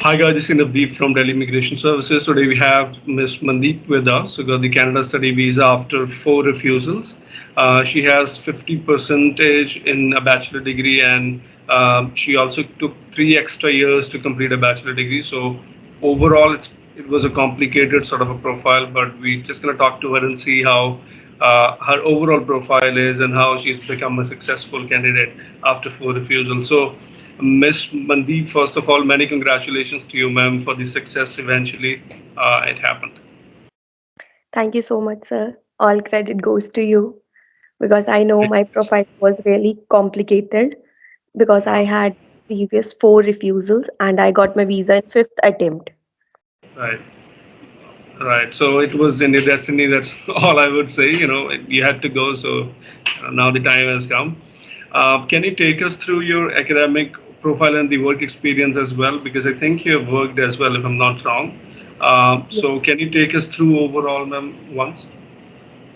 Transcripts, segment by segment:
Hi guys, this is Mandeep from Delhi Immigration Services. Today we have Miss Mandeep with us, who got the Canada study visa after four refusals. She has 50 percentage in a bachelor degree, and she also took 3 extra years to complete a bachelor degree. So overall, it was a complicated sort of a profile, but we're just gonna talk to her and see how her overall profile is and how she's become a successful candidate after four refusals. So Miss Mandeep, first of all, many congratulations to you, ma'am, for the success eventually. It happened. Thank you so much, sir. All credit goes to you because I know my profile was really complicated because I Uh, had previous four refusals and I got my visa in fifth attempt. right, right. So it was in your destiny. That's all I would say. You had to go. So now the time has come. Can you take us through your academic profile and the work experience as well? Because I think you have worked as well, if I'm not wrong. Yes, So can you take us through overall, ma'am, once?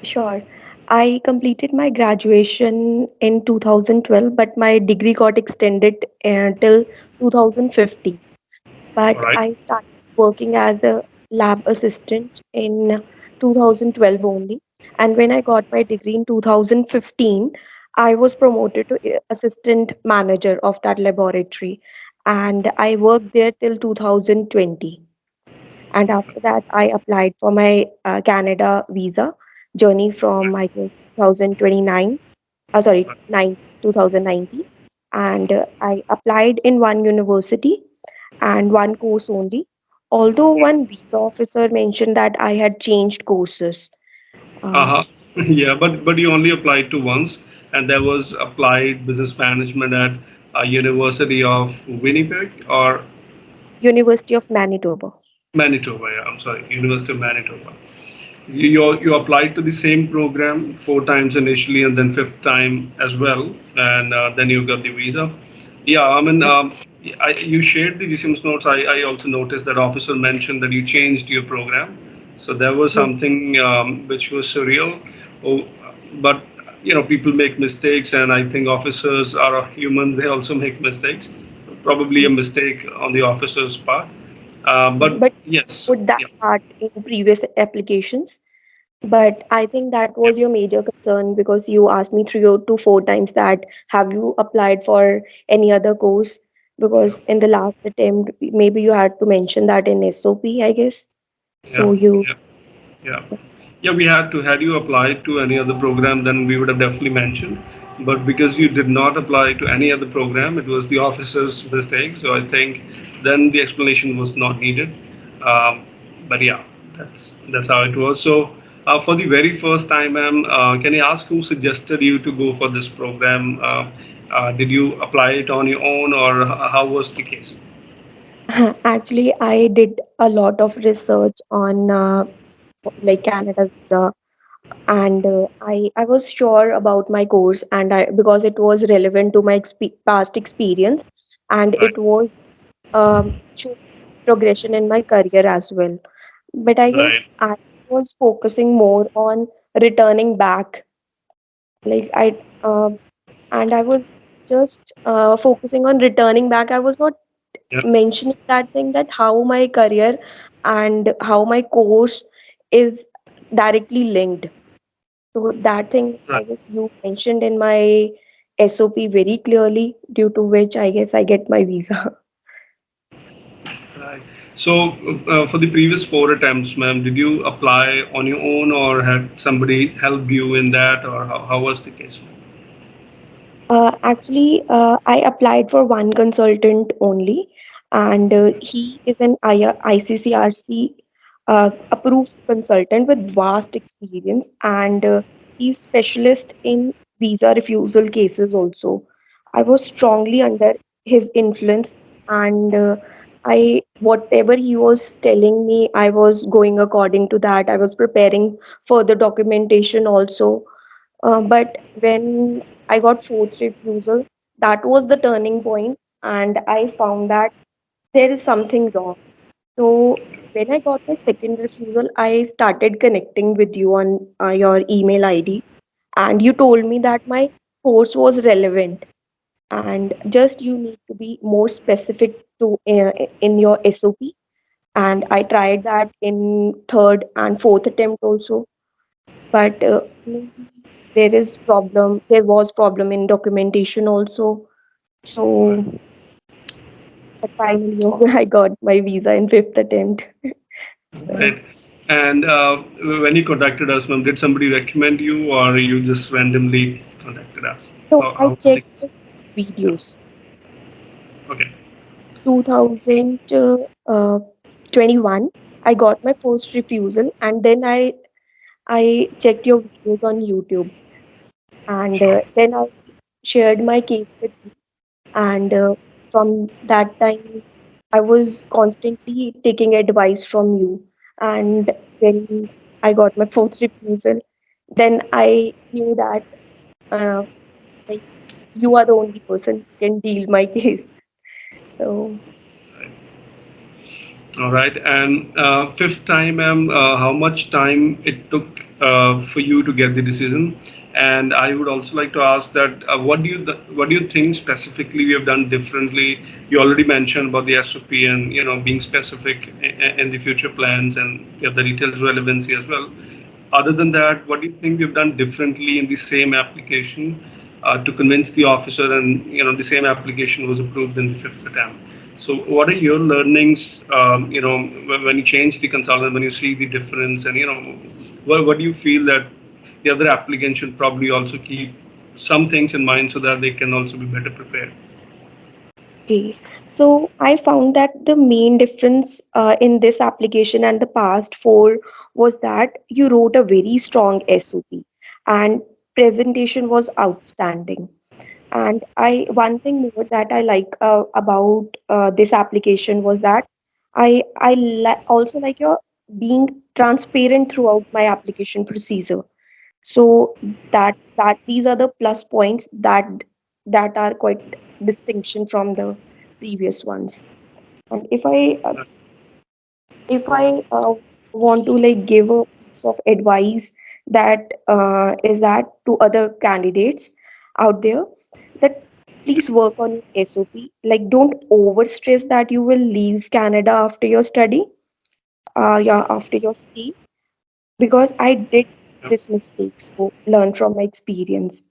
sure. I completed my graduation in 2012, but my degree got extended till 2015. All But right. I started working as a lab assistant in 2012 only. And when I got my degree in 2015, I was promoted to assistant manager of that laboratory. And I worked there till 2020. And after that, I applied for my Canada visa journey from, I guess, 2029, sorry, 2019. And I applied in one university and one course only. Although one visa officer mentioned that I had changed courses. Uh, Uh-huh. Yeah, but you only applied to once, and that was applied business management at University of Winnipeg or University of Manitoba. Manitoba. Yeah, I'm sorry, University of Manitoba. You applied to the same program four times initially, and then fifth time as well, and then you got the visa. Yeah, I mean, you shared the GCMS notes. I also noticed that officer mentioned that you changed your program, so there was Yes. something which was surreal. Oh, but people make mistakes, and I think officers are humans. They also make mistakes. Probably a Yes. mistake on the officer's part. But But yes, put that yeah, part in previous applications. But I think that yeah, was your major concern because you asked me three or to four times that have you applied for any other course? yeah. Because in the last attempt, maybe you had to mention that in SOP, I guess. Yeah, So you, yeah, yeah. Yeah, we had to. Had you applied to any other program, then we would have definitely mentioned. But because you did not apply to any other program, it was the officer's mistake. So I think then the explanation was not needed. Um, but yeah, that's how it was. So for the very first time, ma'am, can I ask who suggested you to go for this program? Did you apply it on your own, or how was the case? actually, I did a lot of research on like Canada visa, and I was sure about my course, and I because it was relevant to my past experience, and Right, it was showing progression in my career as well. But I guess right, I was focusing more on returning back, like and I was just focusing on returning back. I was not yeah, mentioning that thing that how my career and how my course is directly linked. So that thing right. I guess you mentioned in my SOP very clearly, due to which I guess I get my visa. Right. So, for the previous four attempts, ma'am, did you apply on your own or had somebody help you in that, or how was the case? Actually, I applied for one consultant only, and he is an ICCRC approved consultant with vast experience, and he's specialist in visa refusal cases also. I was strongly under his influence, and I whatever he was telling me, I was going according to that. I was preparing further documentation also, but when I got fourth refusal, that was the turning point, and I found that there is something wrong. So when I got my second refusal, I started connecting with you on your email ID, and you told me that my course was relevant, and just you need to be more specific to in your SOP. And I tried that in third and fourth attempt also, but maybe there was problem in documentation also. So but finally I got my visa in fifth attempt. So, Right. And when you contacted us, ma'am, did somebody recommend you, or you just randomly contacted us? so I How was checked it? the Yeah. videos. Okay. 2021 I got my first refusal, and then I checked your videos on YouTube, and Sure. then I shared my case with you. And from that time, I was constantly taking advice from you. And when I got my fourth refusal, then I knew that uh, like you are the only person who can deal my case. So All right. And fifth time, ma'am, how much time it took for you to get the decision? And I would also like to ask that what do you think specifically we have done differently? You already mentioned about the SOP and being specific in the future plans, and you have the details relevancy as well. Other than that, what do you think we've done differently in the same application to convince the officer, and the same application was approved in the fifth attempt? So, what are your learnings? When you change the consultant, when you see the difference, and what do you feel that the other applicant should probably also keep some things in mind so that they can also be better prepared? okay. So I found that the main difference in this application and the past four was that you wrote a very strong SOP and presentation was outstanding. And I one thing more that I like about this application was that also like your being transparent throughout my application procedure. So that these are the plus points that are quite distinction from the previous ones. And if I want to like give a piece of advice that is that to other candidates out there, that please work on your SOP. Like don't over stress that you will leave Canada after your study, yeah, after your stay, because I did this mistake. So learn from my experience.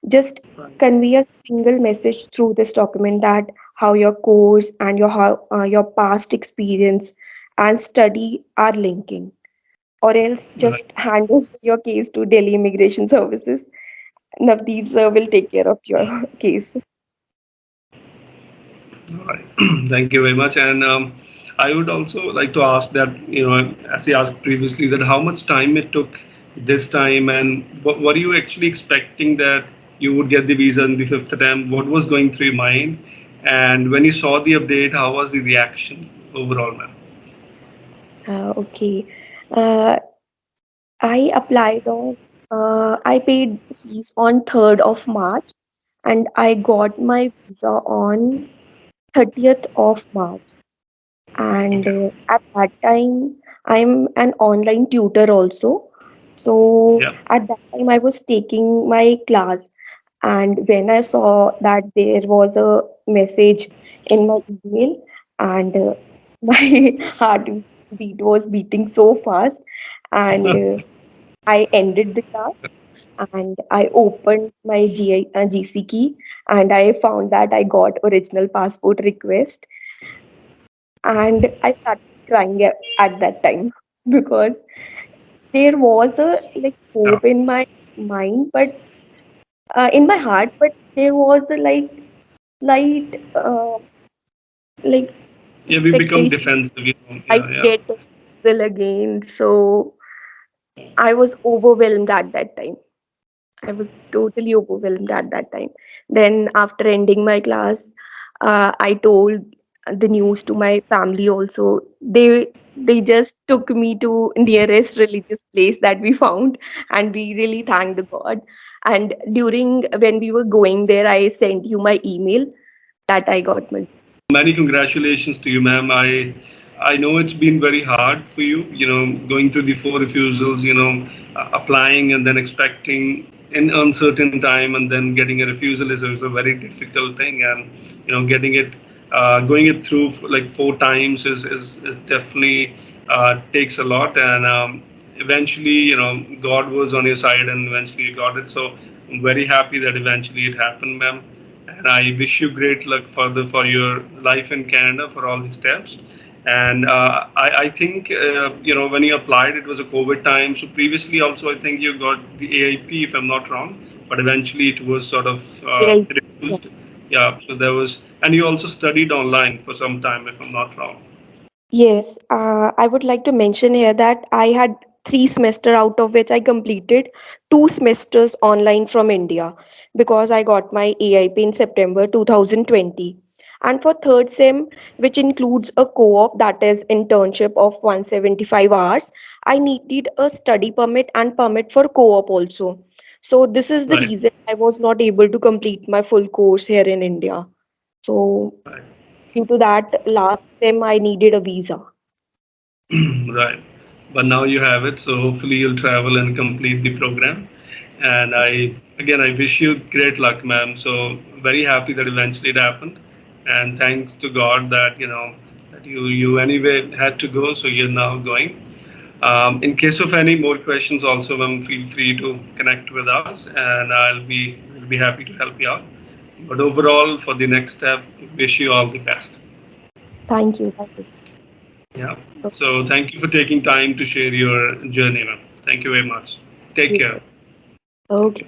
Just convey a single message through this document that how your course and your past experience and study are linking, or else Right. just hand over your case to Delhi Immigration Services. Navdeep sir will take care of your case. All right. Thank you very much. And I would also like to ask that, as I asked previously, that how much time it took this time, and what were you actually expecting that you would get the visa in the fifth attempt? What was going through your mind? And when you saw the update, how was the reaction overall, ma'am? Okay. Uh, I applied on. I paid fees on 3rd of March, and I got my visa on 30th of March. And Okay. at that time, I'm an online tutor also. So Yeah. at that time, I was taking my class, and when I saw that there was a message in my email, and my heartbeat was beating so fast, and I ended the class, and I opened my GC key, and I found that I got original passport request, and I started crying at that time because there was a like Yeah. hope in my mind, but in my heart, but there was a like slight like Yeah, we become expectation defensive. I Yeah, yeah. get a result again. So I was overwhelmed at that time. I was totally overwhelmed at that time. Then after ending my class, I told the news to my family also. They just took me to nearest religious place that we found, and we really thanked the God. And during when we were going there, I sent you my email that I got my. Many congratulations to you, ma'am. I know it's been very hard for you, going through the four refusals, applying and then expecting in uncertain time, and then getting a refusal is a very difficult thing. And getting it going it through like four times is definitely takes a lot. And eventually, God was on your side, and eventually you got it. So I'm very happy that eventually it happened, ma'am. And I wish you great luck further for your life in Canada, for all the steps. And I think when you applied, it was a COVID time. So previously, also, I think you got the AIP, if I'm not wrong. But eventually, it was sort of Yeah. refused. Yeah. So there was, and you also studied online for some time, if I'm not wrong. Yes, I would like to mention here that I had 3 semester out of which I completed 2 semesters online from India because I got my AIP in September 2020. And for third sem, which includes a co-op that is internship of 175 hours, I needed a study permit and permit for co-op also. So this is the Right. reason I was not able to complete my full course here in India. So Right. due to that, last sem I needed a visa. Right. But now you have it, so hopefully you'll travel and complete the program. And I wish you great luck, ma'am. So very happy that eventually it happened, and thanks to God that that you anyway had to go, so you're now going. In case of any more questions, also, ma'am, feel free to connect with us, and will be happy to help you out. But overall, for the next step, wish you all the best. Thank you. Thank you. Yeah. So thank you for taking time to share your journey, ma'am. Thank you very much. Take Yes, care. sir. Okay.